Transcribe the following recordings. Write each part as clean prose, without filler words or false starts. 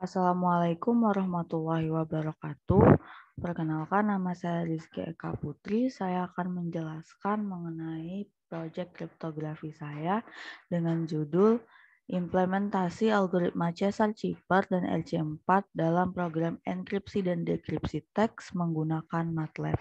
Assalamualaikum warahmatullahi wabarakatuh. Perkenalkan, nama saya Rizky Eka Putri. Saya akan menjelaskan mengenai proyek kriptografi saya dengan judul Implementasi Algoritma Cesar-Cipher dan LC4 dalam program enkripsi dan dekripsi teks menggunakan MATLAB.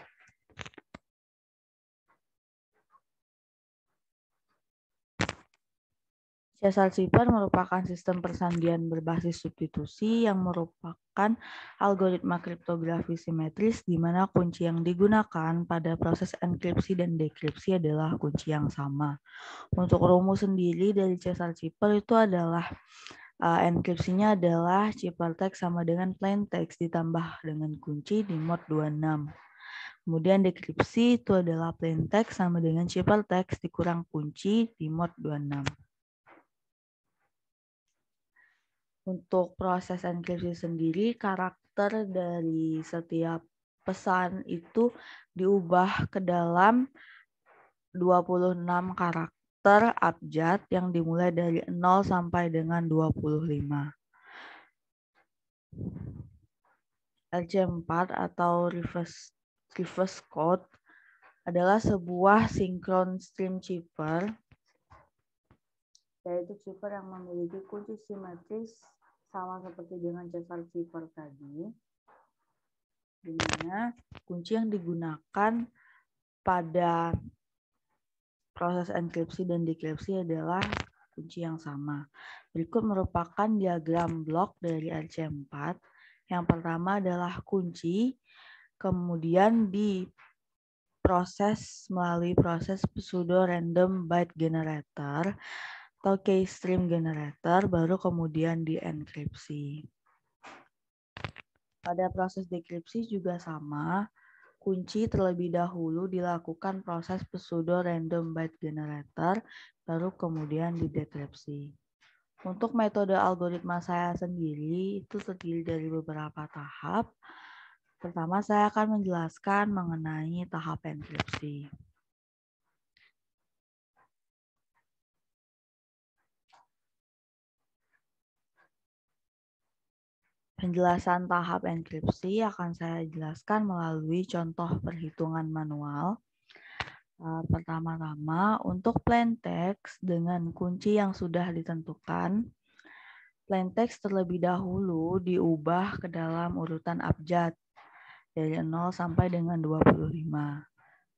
Cesar-Cipher merupakan sistem persandian berbasis substitusi yang merupakan algoritma kriptografi simetris di mana kunci yang digunakan pada proses enkripsi dan dekripsi adalah kunci yang sama. Untuk rumus sendiri dari Cesar-Cipher itu adalah enkripsinya adalah ciphertext sama dengan plaintext ditambah dengan kunci di mod 26. Kemudian dekripsi itu adalah plaintext sama dengan ciphertext dikurang kunci di mod 26. Untuk proses enkripsi sendiri, karakter dari setiap pesan itu diubah ke dalam 26 karakter abjad yang dimulai dari 0 sampai dengan 25. LC4 atau reverse code adalah sebuah sinkron stream cipher, yaitu cipher yang memiliki kunci simetris sama seperti dengan Cesar-Cipher tadi, di mana kunci yang digunakan pada proses enkripsi dan dekripsi adalah kunci yang sama. Berikut merupakan diagram blok dari LC4. Yang pertama adalah kunci, kemudian diproses melalui proses pseudo random byte generator atau key stream generator, baru kemudian dienkripsi. Pada proses dekripsi juga sama, kunci terlebih dahulu dilakukan proses pseudo random byte generator, baru kemudian didekripsi. Untuk metode algoritma saya sendiri itu terdiri dari beberapa tahap. Pertama, saya akan menjelaskan mengenai tahap enkripsi. Penjelasan tahap enkripsi akan saya jelaskan melalui contoh perhitungan manual. Pertama-tama, untuk plaintext dengan kunci yang sudah ditentukan, plaintext terlebih dahulu diubah ke dalam urutan abjad dari 0 sampai dengan 25.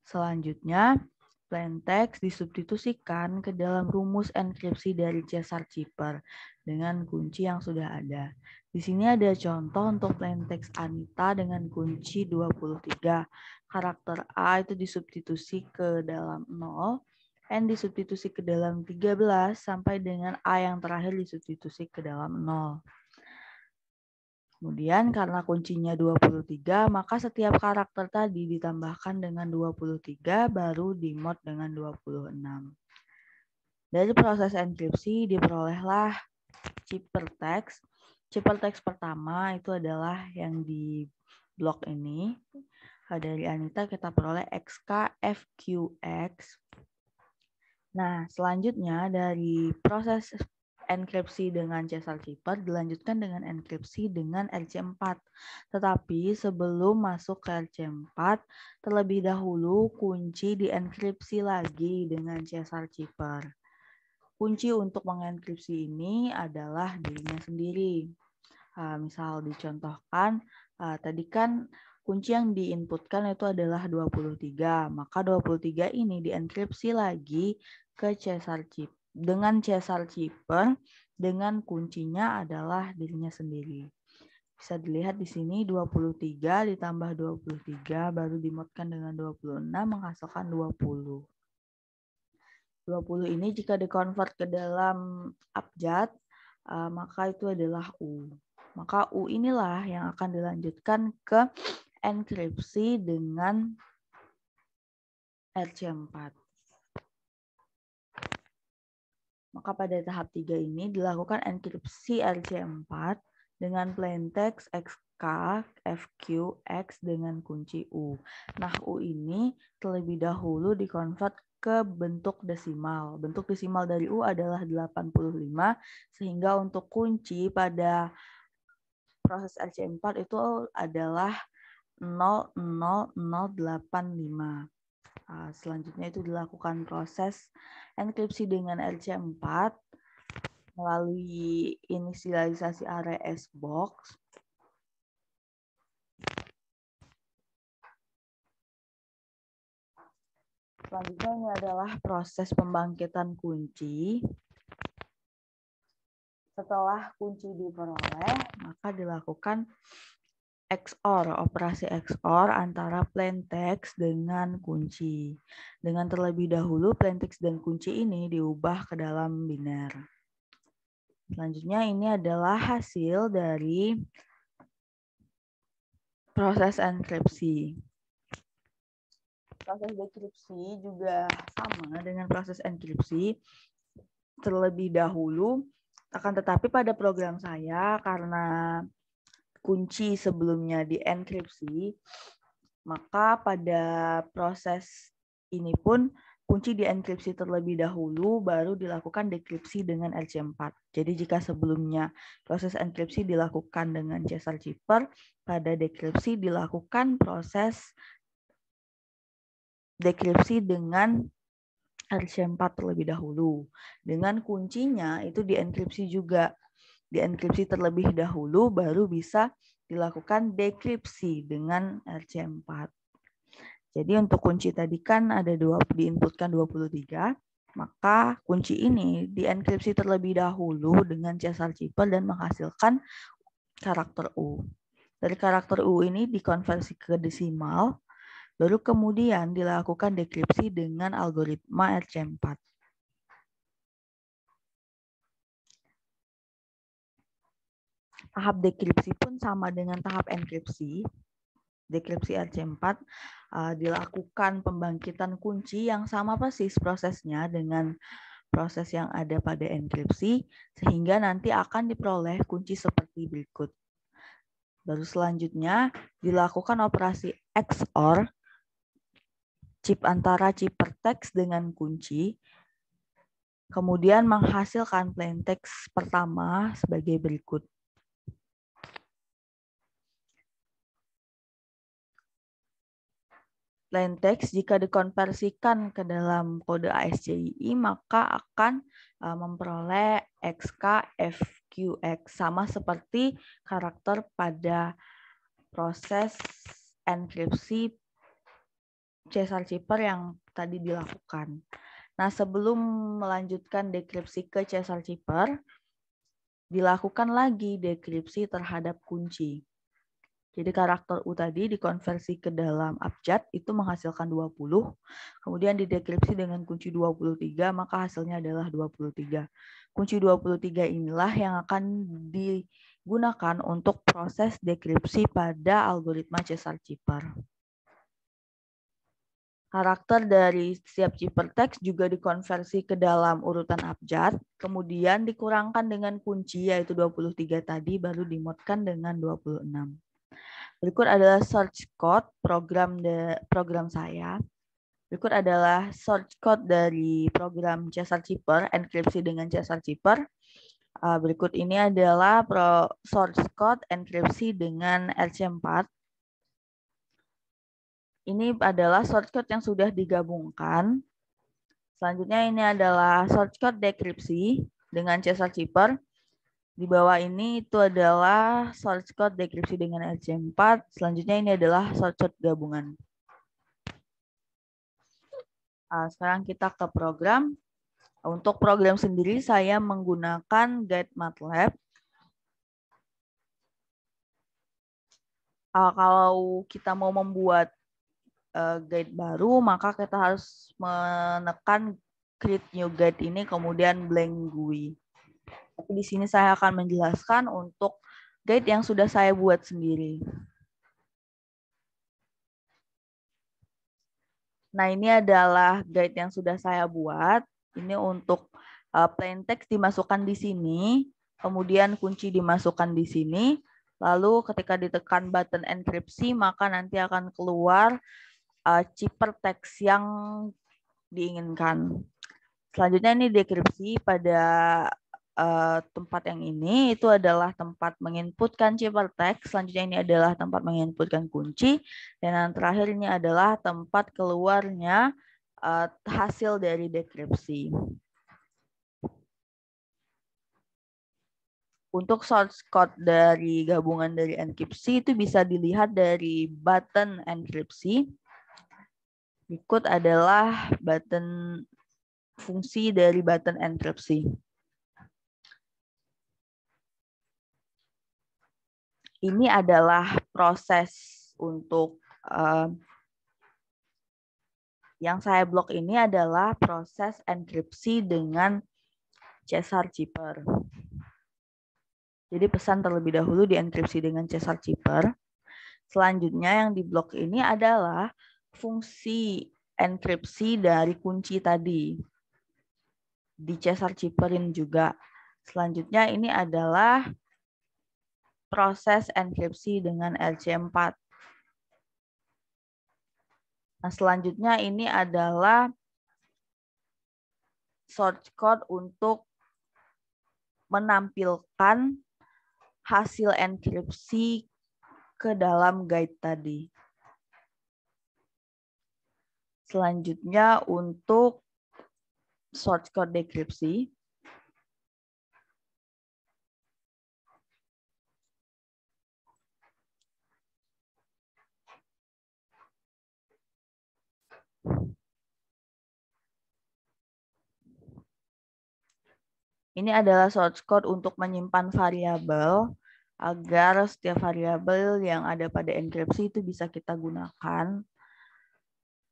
Selanjutnya, plaintext disubstitusikan ke dalam rumus enkripsi dari Cesar-Cipher dengan kunci yang sudah ada. Di sini ada contoh untuk plaintext Anita dengan kunci 23. Karakter A itu disubstitusi ke dalam 0, N disubstitusi ke dalam 13, sampai dengan A yang terakhir disubstitusi ke dalam 0. Kemudian karena kuncinya 23, maka setiap karakter tadi ditambahkan dengan 23 baru dimod dengan 26. Dari proses enkripsi diperolehlah ciphertext. Ciphertext pertama itu adalah yang di blok ini. Dari Anita kita peroleh XKFQX. Nah, selanjutnya dari proses enkripsi dengan Cesar-Cipher dilanjutkan dengan enkripsi dengan LC4. Tetapi sebelum masuk ke LC4, terlebih dahulu kunci dienkripsi lagi dengan Cesar-Cipher. Kunci untuk mengenkripsi ini adalah dirinya sendiri. Misal dicontohkan, tadi kan kunci yang diinputkan itu adalah 23, maka 23 ini dienkripsi lagi ke Cesar-Cipher dengan Cesar-Cipher dengan kuncinya adalah dirinya sendiri. Bisa dilihat di sini 23 ditambah 23 baru dimodkan dengan 26 menghasilkan 20. 20 ini jika dikonvert ke dalam abjad, maka itu adalah U. Maka U inilah yang akan dilanjutkan ke enkripsi dengan LC4. Maka pada tahap 3 ini dilakukan enkripsi LC4 dengan plaintext XK, FQ, X dengan kunci U. Nah, U ini terlebih dahulu dikonvert ke bentuk desimal. Bentuk desimal dari U adalah 85, sehingga untuk kunci pada proses RC4 itu adalah 00085. Selanjutnya itu dilakukan proses enkripsi dengan RC4 melalui inisialisasi area S-box. Selanjutnya ini adalah proses pembangkitan kunci. Setelah kunci diperoleh, maka dilakukan XOR, operasi XOR antara plaintext dengan kunci. Dengan terlebih dahulu plaintext dan kunci ini diubah ke dalam biner. Selanjutnya ini adalah hasil dari proses enkripsi. Proses dekripsi juga sama dengan proses enkripsi. Terlebih dahulu, akan tetapi pada program saya karena kunci sebelumnya dienkripsi, maka pada proses ini pun kunci dienkripsi terlebih dahulu baru dilakukan dekripsi dengan RC4. Jadi jika sebelumnya proses enkripsi dilakukan dengan Cesar Cipher, pada dekripsi dilakukan proses dekripsi dengan RC4 terlebih dahulu. Dengan kuncinya itu dienkripsi juga. Dienkripsi terlebih dahulu baru bisa dilakukan dekripsi dengan RC4. Jadi untuk kunci tadi kan ada diinputkan 23, maka kunci ini dienkripsi terlebih dahulu dengan Cesar Cipher dan menghasilkan karakter U. Dari karakter U ini dikonversi ke desimal, baru kemudian dilakukan dekripsi dengan algoritma RC4. Tahap dekripsi pun sama dengan tahap enkripsi. Dekripsi RC4 dilakukan pembangkitan kunci yang sama persis prosesnya dengan proses yang ada pada enkripsi, sehingga nanti akan diperoleh kunci seperti berikut. Baru selanjutnya dilakukan operasi XOR chip antara ciphertext dengan kunci, kemudian menghasilkan plaintext pertama sebagai berikut. Plaintext jika dikonversikan ke dalam kode ASCII maka akan memperoleh XKFQX sama seperti karakter pada proses enkripsi Cesar Cipher yang tadi dilakukan. Nah, sebelum melanjutkan dekripsi ke Cesar Cipher, dilakukan lagi dekripsi terhadap kunci. Jadi karakter U tadi dikonversi ke dalam abjad itu menghasilkan 20, kemudian didekripsi dengan kunci 23, maka hasilnya adalah 23. Kunci 23 inilah yang akan digunakan untuk proses dekripsi pada algoritma Cesar Cipher. Karakter dari setiap ciphertext juga dikonversi ke dalam urutan abjad, kemudian dikurangkan dengan kunci yaitu 23 tadi, baru dimodkan dengan 26. Berikut adalah source code program saya. Berikut adalah source code dari program Cesar Cipher, enkripsi dengan Cesar Cipher. Berikut ini adalah source code enkripsi dengan RC4. Ini adalah source code yang sudah digabungkan. Selanjutnya ini adalah source code dekripsi dengan Cesar Cipher. Di bawah ini itu adalah source code dekripsi dengan RC4. Selanjutnya ini adalah source code gabungan. Sekarang kita ke program. Untuk program sendiri saya menggunakan guide MATLAB. Kalau kita mau membuat guide baru, maka kita harus menekan create new guide ini, kemudian blank GUI. Tapi di sini saya akan menjelaskan untuk guide yang sudah saya buat sendiri. Nah, ini adalah guide yang sudah saya buat. Ini untuk plaintext dimasukkan di sini, kemudian kunci dimasukkan di sini, lalu ketika ditekan button enkripsi, maka nanti akan keluar ciphertext yang diinginkan. Selanjutnya ini dekripsi pada tempat yang ini itu adalah tempat menginputkan ciphertext, selanjutnya ini adalah tempat menginputkan kunci, dan yang terakhir ini adalah tempat keluarnya hasil dari dekripsi. Untuk source code dari gabungan dari enkripsi itu bisa dilihat dari button enkripsi. Berikut adalah button fungsi dari button enkripsi. Ini adalah proses untuk yang saya blok ini adalah proses enkripsi dengan Caesar Cipher. Jadi pesan terlebih dahulu dienkripsi dengan Caesar Cipher. Selanjutnya yang di blok ini adalah fungsi enkripsi dari kunci tadi. Di Caesar Cipherin juga. Selanjutnya ini adalah proses enkripsi dengan RC4. Nah, selanjutnya ini adalah source code untuk menampilkan hasil enkripsi ke dalam guide tadi. Selanjutnya untuk source code dekripsi. Ini adalah source code untuk menyimpan variabel agar setiap variabel yang ada pada enkripsi itu bisa kita gunakan.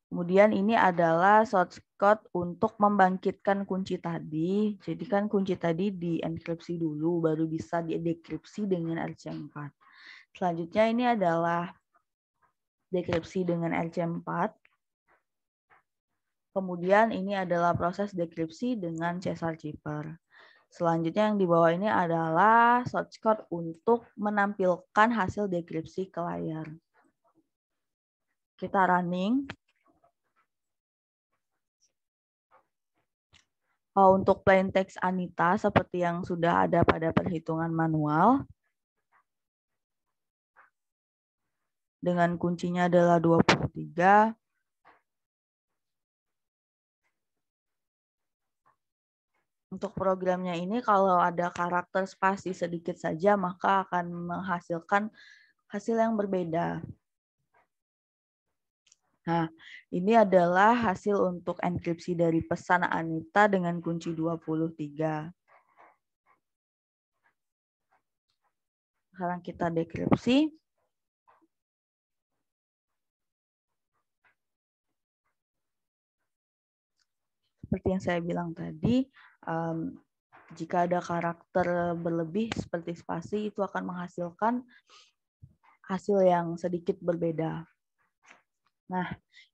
Kemudian ini adalah source code untuk membangkitkan kunci tadi. Jadi kan kunci tadi dienkripsi dulu, baru bisa didekripsi dengan RC4. Selanjutnya ini adalah dekripsi dengan RC4. Kemudian ini adalah proses dekripsi dengan Caesar Cipher. Selanjutnya yang di bawah ini adalah source code untuk menampilkan hasil dekripsi ke layar. Kita running. Untuk plain text Anita seperti yang sudah ada pada perhitungan manual. Dengan kuncinya adalah 23. Untuk programnya ini kalau ada karakter spasi sedikit saja maka akan menghasilkan hasil yang berbeda. Nah, ini adalah hasil untuk enkripsi dari pesan Anita dengan kunci 23. Sekarang kita dekripsi. Seperti yang saya bilang tadi, jika ada karakter berlebih seperti spasi, itu akan menghasilkan hasil yang sedikit berbeda. Nah,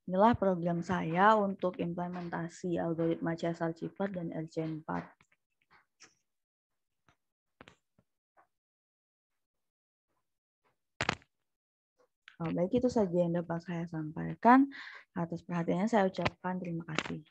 inilah program saya untuk implementasi algoritma Caesar Cipher dan RC4. Baik, itu saja yang dapat saya sampaikan. Atas perhatiannya saya ucapkan terima kasih.